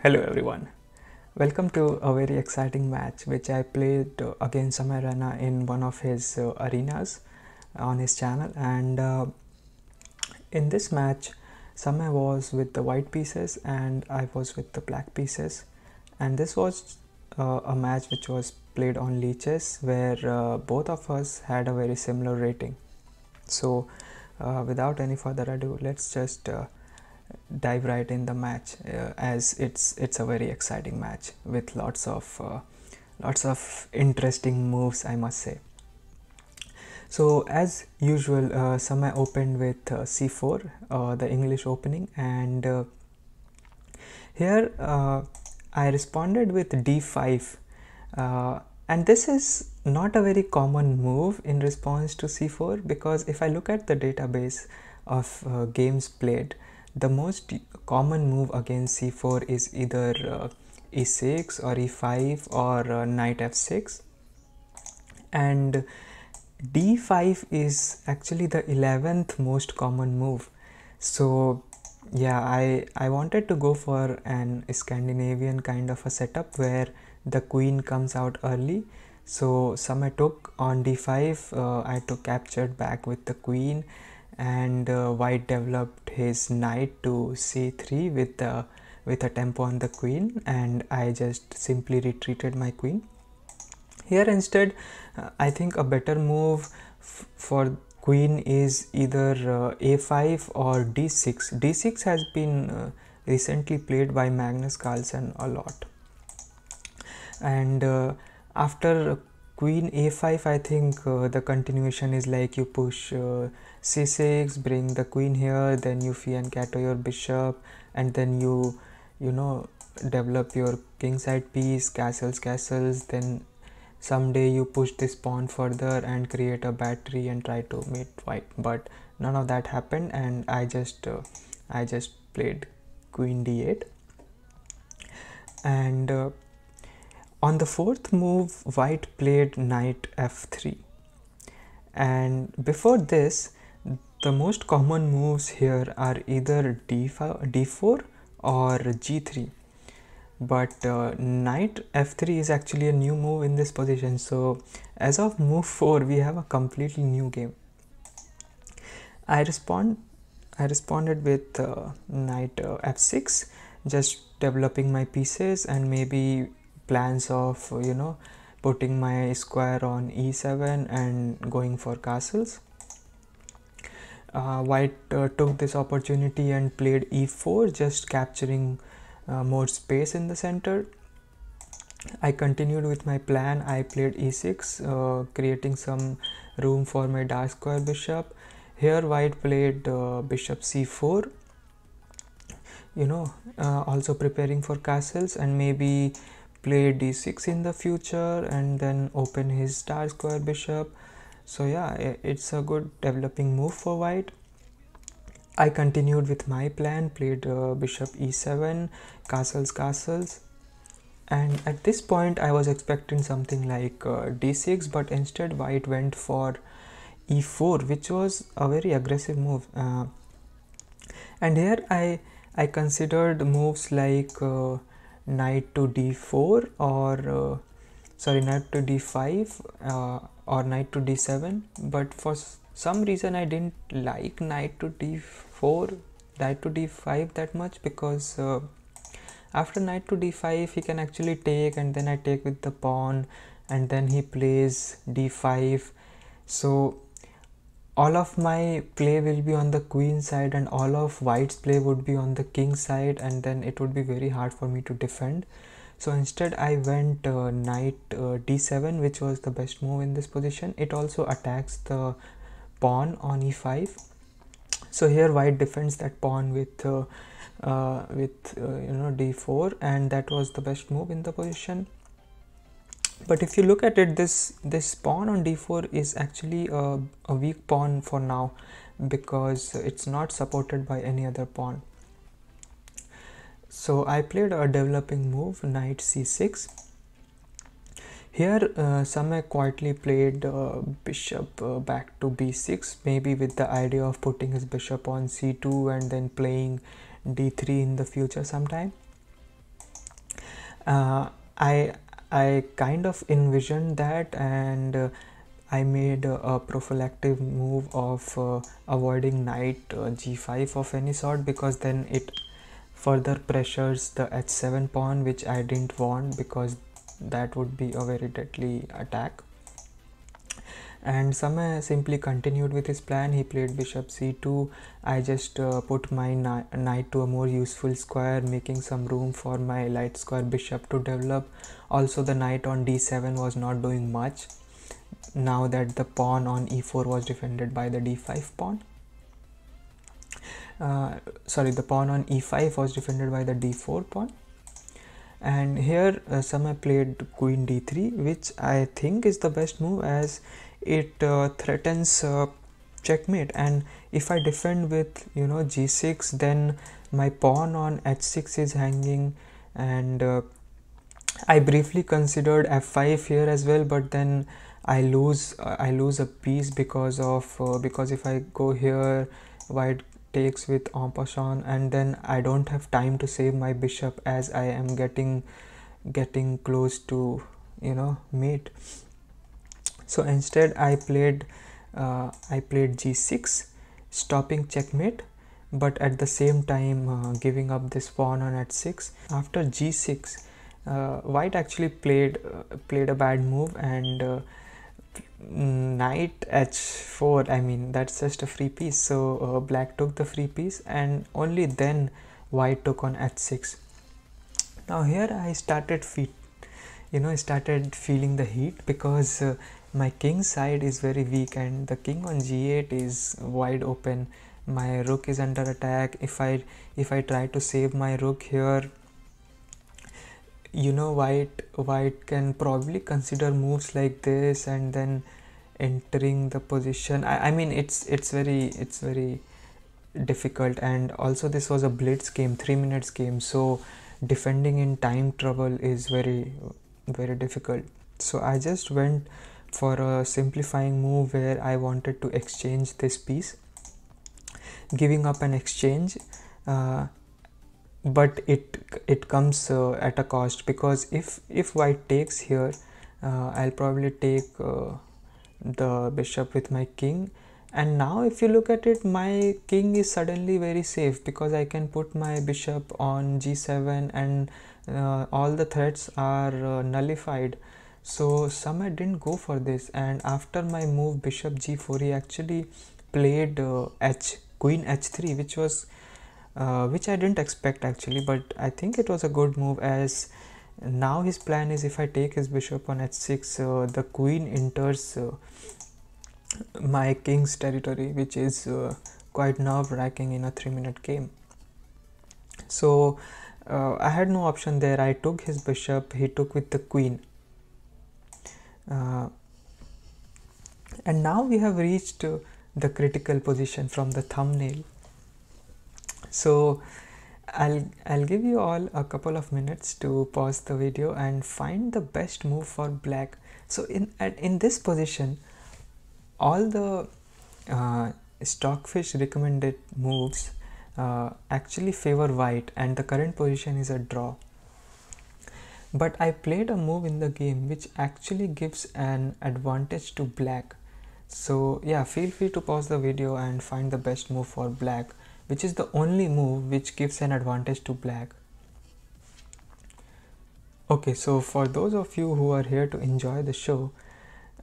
Hello everyone, welcome to a very exciting match which I played against Samay Raina in one of his arenas on his channel, and in this match Samay was with the white pieces and I was with the black pieces, and this was a match which was played on leeches where both of us had a very similar rating. So without any further ado, let's just dive right in the match, as it's a very exciting match with lots of interesting moves, I must say. So as usual, Samay opened with c4, the English opening, and here I responded with d5, and this is not a very common move in response to c4, because if I look at the database of games played, the most common move against c4 is either e6 or e5 or knight f6, and d5 is actually the 11th most common move. So yeah, I wanted to go for an Scandinavian kind of a setup where the queen comes out early. So Samay took on d5, I took captured back with the queen, and white developed his knight to c3 with a tempo on the queen, and I just simply retreated my queen. Here instead, I think a better move for queen is either a5 or d6. d6 has been recently played by Magnus Carlsen a lot, and after queen a5, I think the continuation is like you push c6, bring the queen here, then you fianchetto your bishop, and then you know develop your kingside piece, castles, then someday you push this pawn further and create a battery and try to meet white, but none of that happened, and I just played queen d8. And on the fourth move, white played knight f3, and before this the most common moves here are either d4 or g3, but knight f3 is actually a new move in this position. So as of move 4 we have a completely new game. I responded with knight f6, just developing my pieces and maybe plans of putting my square on e7 and going for castles. White took this opportunity and played e4, just capturing more space in the center. I continued with my plan. I played e6, creating some room for my dark square bishop. Here white played bishop c4, also preparing for castles, and maybe play d6 in the future and then open his dark square bishop. So yeah, it's a good developing move for white. I continued with my plan, played bishop e7, castles, and at this point I was expecting something like d6, but instead white went for e4, which was a very aggressive move. And here I considered moves like knight to d4 or knight to d5 or knight to d7, but for some reason I didn't like knight to d4, knight to d5 that much, because after knight to d5 he can actually take, and then I take with the pawn, and then he plays d5. So all of my play will be on the queen side and all of white's play would be on the king side, and then it would be very hard for me to defend. So instead I went knight d7, which was the best move in this position. It also attacks the pawn on e5. So here white defends that pawn with d4, and that was the best move in the position. But if you look at it, this pawn on d4 is actually a weak pawn for now, because it's not supported by any other pawn. So I played a developing move, knight c6. Here Samay quietly played bishop back to b6, maybe with the idea of putting his bishop on c2 and then playing d3 in the future sometime. uh, I I kind of envisioned that, and I made a prophylactic move of avoiding knight g5 of any sort, because then it further pressures the h7 pawn, which I didn't want, because that would be a very deadly attack. And Samay simply continued with his plan. He played bishop c2. I just put my knight to a more useful square, making some room for my light square bishop to develop. Also, the knight on d7 was not doing much now that the pawn on e4 was defended by the d5 pawn. The pawn on e5 was defended by the d4 pawn. And here Samay played queen d3, which I think is the best move, as it threatens checkmate. And if I defend with g6, then my pawn on h6 is hanging. And I briefly considered f5 here as well, but then I lose a piece because if I go here, white takes with en passant, and then I don't have time to save my bishop, as I am getting close to mate. So instead I played g6, stopping checkmate, but at the same time giving up this pawn on h6. After g6, white actually played a bad move, and knight h4, I mean, that's just a free piece. So black took the free piece, and only then white took on h6. Now here I started feeling the heat, because my king side is very weak, and the king on g8 is wide open. My rook is under attack. If I try to save my rook here, white can probably consider moves like this, and then entering the position. I mean, it's very difficult. And also this was a blitz game, 3 minutes game, so defending in time trouble is very difficult. So I just went for a simplifying move where I wanted to exchange this piece, giving up an exchange, but it comes at a cost, because if white takes here, I'll probably take the bishop with my king. And now if you look at it, my king is suddenly very safe, because I can put my bishop on g7, and all the threats are nullified. So Samay didn't go for this, and after my move bishop g4, he actually played queen h3, which I didn't expect actually, but I think it was a good move, as now his plan is, if I take his bishop on h6, the queen enters my king's territory, which is quite nerve-wracking in a 3-minute game. So I had no option there. I took his bishop, he took with the queen. And now we have reached the critical position from the thumbnail. So I'll give you all a couple of minutes to pause the video and find the best move for black. So in this position, all the Stockfish recommended moves actually favor white, and the current position is a draw. But I played a move in the game which actually gives an advantage to black. So yeah, feel free to pause the video and find the best move for black, which is the only move which gives an advantage to black. Okay, so for those of you who are here to enjoy the show,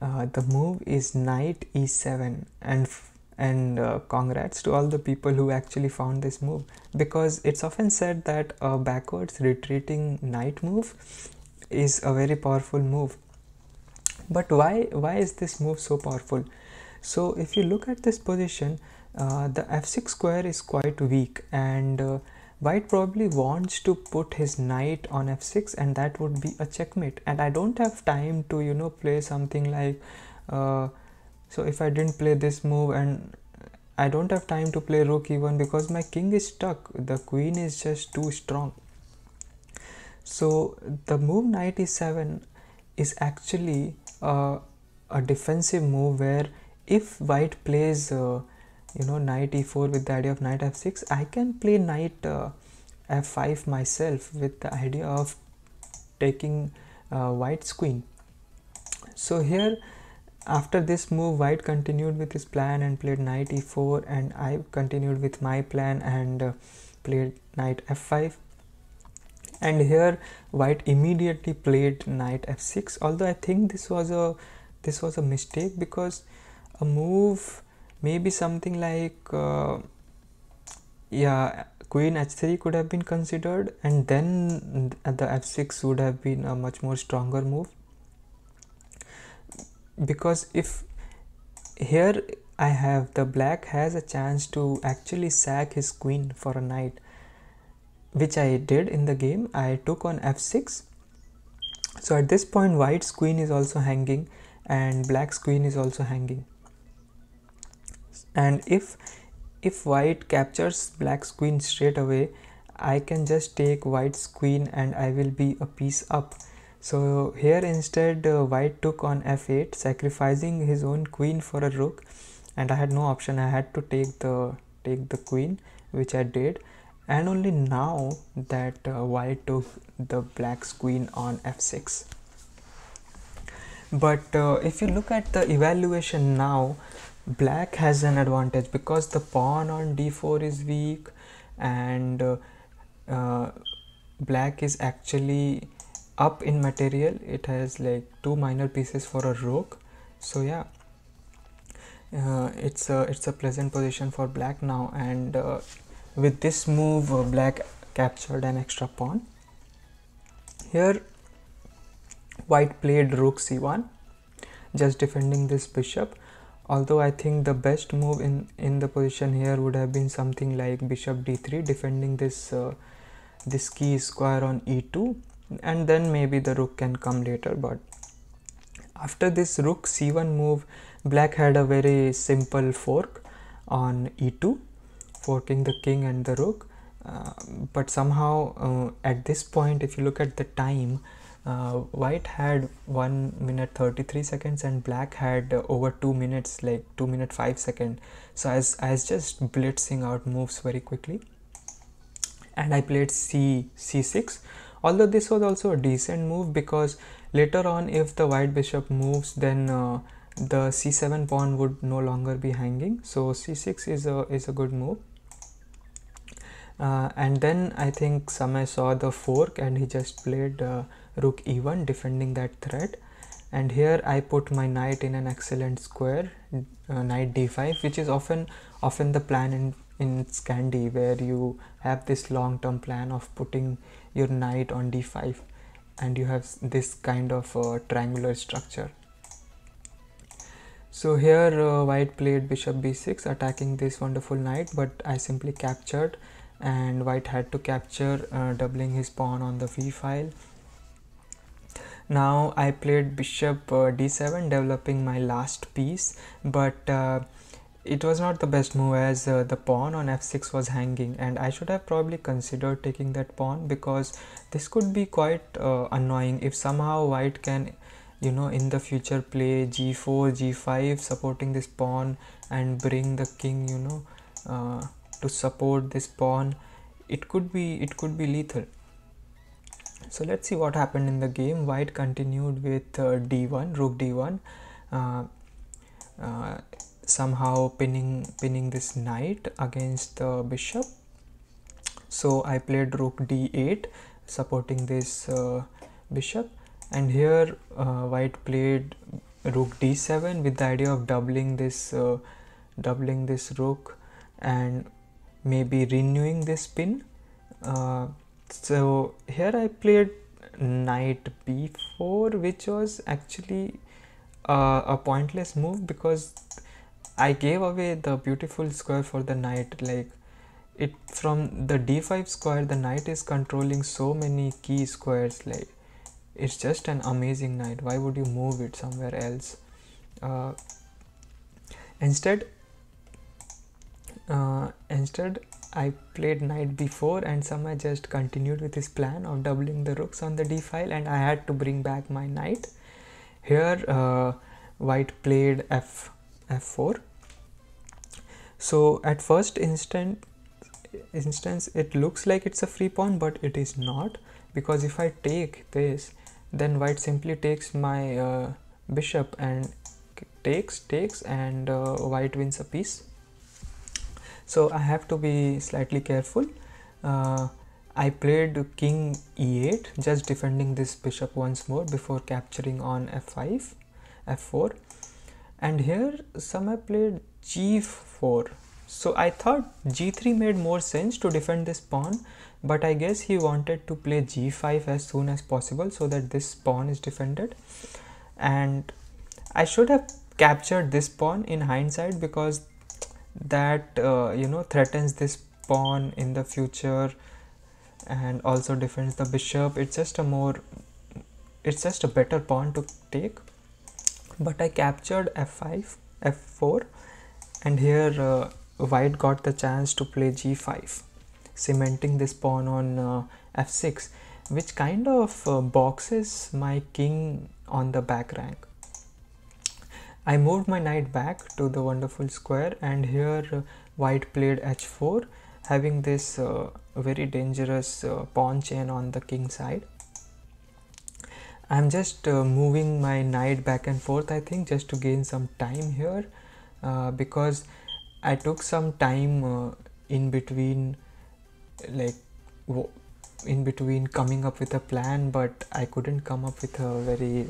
the move is knight e7, and congrats to all the people who actually found this move, because it's often said that a backwards retreating knight move is a very powerful move. But why is this move so powerful? So if you look at this position, the f6 square is quite weak, and white probably wants to put his knight on f6, and that would be a checkmate. And I don't have time to play something like so if I didn't play this move, and I don't have time to play rook e1, because my king is stuck, the queen is just too strong. So the move knight e7 is actually a defensive move, where if white plays knight e4 with the idea of knight f6, I can play knight f5 myself with the idea of taking white's queen. So here, after this move, white continued with his plan and played knight e4, and I continued with my plan and played knight f5. And here white immediately played knight f6, although I think this was a mistake, because a move maybe something like yeah, queen h3 could have been considered, and then the f6 would have been a much more stronger move, because if here I have the black has a chance to actually sack his queen for a knight, which I did in the game. I took on f6. So at this point white's queen is also hanging and black's queen is also hanging, and if white captures black's queen straight away, I can just take white's queen and I will be a piece up. So here instead white took on f8, sacrificing his own queen for a rook, and I had no option. I had to take the queen, which I did, and only now that white took the black's queen on f6. But if you look at the evaluation now, black has an advantage because the pawn on d4 is weak, and black is actually up in material. It has like 2 minor pieces for a rook. So yeah, it's a pleasant position for black now, and with this move black captured an extra pawn. Here white played rook c1, just defending this bishop, although I think the best move in the position here would have been something like bishop d3, defending this key square on e2, and then maybe the rook can come later. But after this rook c1 move, black had a very simple fork on e2, forking the king and the rook, but somehow at this point, if you look at the time, white had 1 minute 33 seconds and black had over 2 minutes, like 2 minutes 5 seconds. So I was just blitzing out moves very quickly, and I played c6, although this was also a decent move, because later on if the white bishop moves, then the c7 pawn would no longer be hanging. So c6 is a good move. And then I think Samay saw the fork and he just played rook e1, defending that threat. And here I put my knight in an excellent square, knight d5, which is often the plan in Scandi, where you have this long-term plan of putting your knight on d5 and you have this kind of triangular structure. So here white played bishop b6, attacking this wonderful knight, but I simply captured, and white had to capture, doubling his pawn on the v file. Now I played bishop d7, developing my last piece, but it was not the best move, as the pawn on f6 was hanging, and I should have probably considered taking that pawn, because this could be quite annoying if somehow white can, you know, in the future play g4, g5, supporting this pawn, and bring the king, you know, to support this pawn. It could be lethal. So let's see what happened in the game. White continued with d1, rook d1, somehow pinning this knight against the bishop. So I played rook d8, supporting this bishop, and here white played rook d7 with the idea of doubling this rook and maybe renewing this pin. So here I played knight b4, which was actually a pointless move, because I gave away the beautiful square for the knight. Like, it from the d5 square, the knight is controlling so many key squares. Like, it's just an amazing knight. Why would you move it somewhere else? Instead I played knight b4, and Samay just continued with his plan of doubling the rooks on the d file, and I had to bring back my knight. Here white played f4. So at first instance it looks like it's a free pawn, but it is not, because if I take this, then white simply takes my bishop and takes, and white wins a piece. So I have to be slightly careful. I played king e8, just defending this bishop once more before capturing on f5, f4, and here Samay played g4. So I thought g3 made more sense to defend this pawn, but I guess he wanted to play g5 as soon as possible so that this pawn is defended. And I should have captured this pawn in hindsight, because that threatens this pawn in the future and also defends the bishop. It's just a better pawn to take. But I captured f5, f4, and here white got the chance to play g5, cementing this pawn on f6, which kind of boxes my king on the back rank. I moved my knight back to the wonderful square, and here white played h4, having this very dangerous pawn chain on the king side. I'm just moving my knight back and forth, I think, just to gain some time here, because I took some time in between coming up with a plan, but I couldn't come up with a very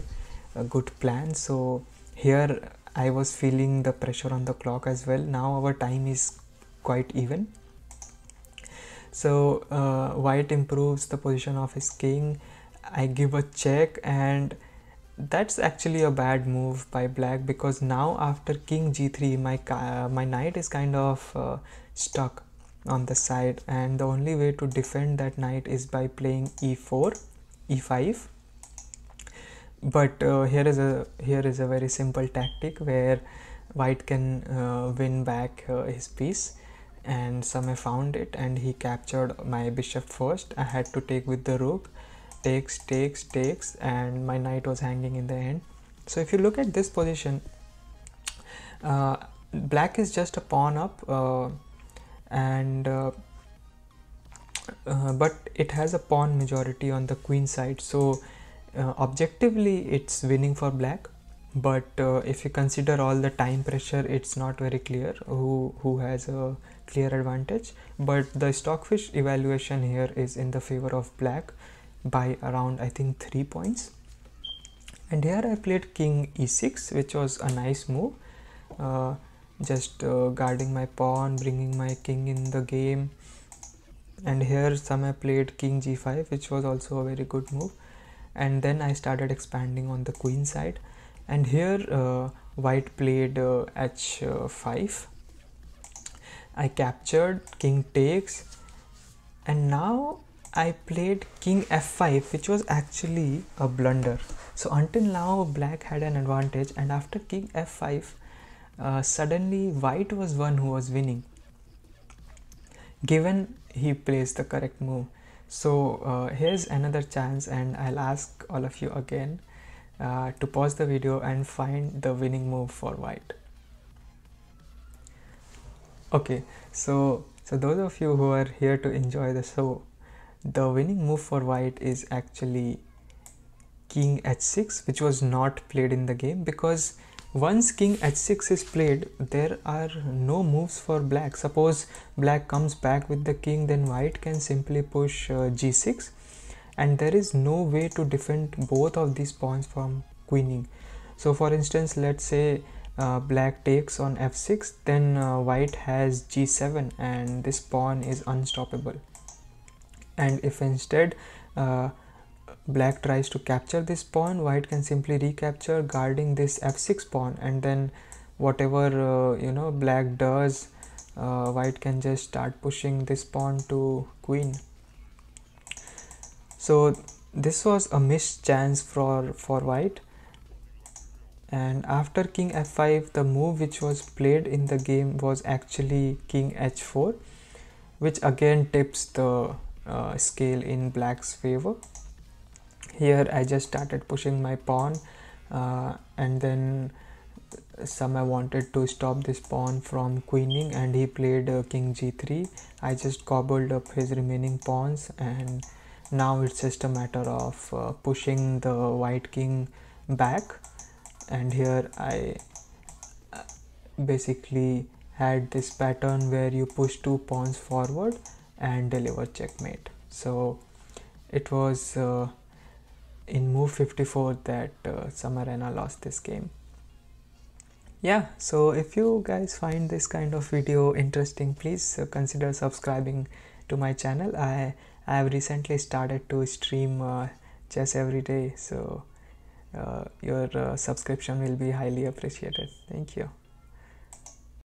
good plan. So here I was feeling the pressure on the clock as well. Now our time is quite even. So white improves the position of his king. I give a check, and that's actually a bad move by black, because now after king g3 my knight is kind of stuck on the side, and the only way to defend that knight is by playing e4, e5. But here is a very simple tactic where white can win back his piece, and Samay found it and he captured my bishop first. I had to take with the rook, takes, and my knight was hanging in the end. So if you look at this position, black is just a pawn up, but it has a pawn majority on the queen side, so objectively it's winning for black. But if you consider all the time pressure, it's not very clear who has a clear advantage. But the Stockfish evaluation here is in the favor of black by around, I think, 3 points. And here I played king e6, which was a nice move, just guarding my pawn, bringing my king in the game. And here Samay played king g5, which was also a very good move. And then I started expanding on the queen side, and here white played h5. I captured, king takes, and now I played king f5, which was actually a blunder. So until now black had an advantage, and after king f5 suddenly white was one who was winning, given he plays the correct move. So here's another chance, and I'll ask all of you again to pause the video and find the winning move for white. Okay, so those of you who are here to enjoy the show, the winning move for white is actually king h6, which was not played in the game, because once king h6 is played, there are no moves for black. Suppose black comes back with the king, then white can simply push g6, and there is no way to defend both of these pawns from queening. So for instance, let's say black takes on f6, then white has g7, and this pawn is unstoppable. And if instead black tries to capture this pawn, white can simply recapture, guarding this f6 pawn, and then whatever black does, white can just start pushing this pawn to queen. So this was a missed chance for white. And after king f5, the move which was played in the game was actually king h4, which again tips the scale in black's favor. Here I just started pushing my pawn, and then Samay wanted to stop this pawn from queening, and he played king g3. I just gobbled up his remaining pawns, and Now it's just a matter of pushing the white king back, and here I basically had this pattern where you push 2 pawns forward and deliver checkmate. So it was in move 54 that Samay Raina lost this game. Yeah, so if you guys find this kind of video interesting, please consider subscribing to my channel. I have recently started to stream chess every day, so your subscription will be highly appreciated. Thank you.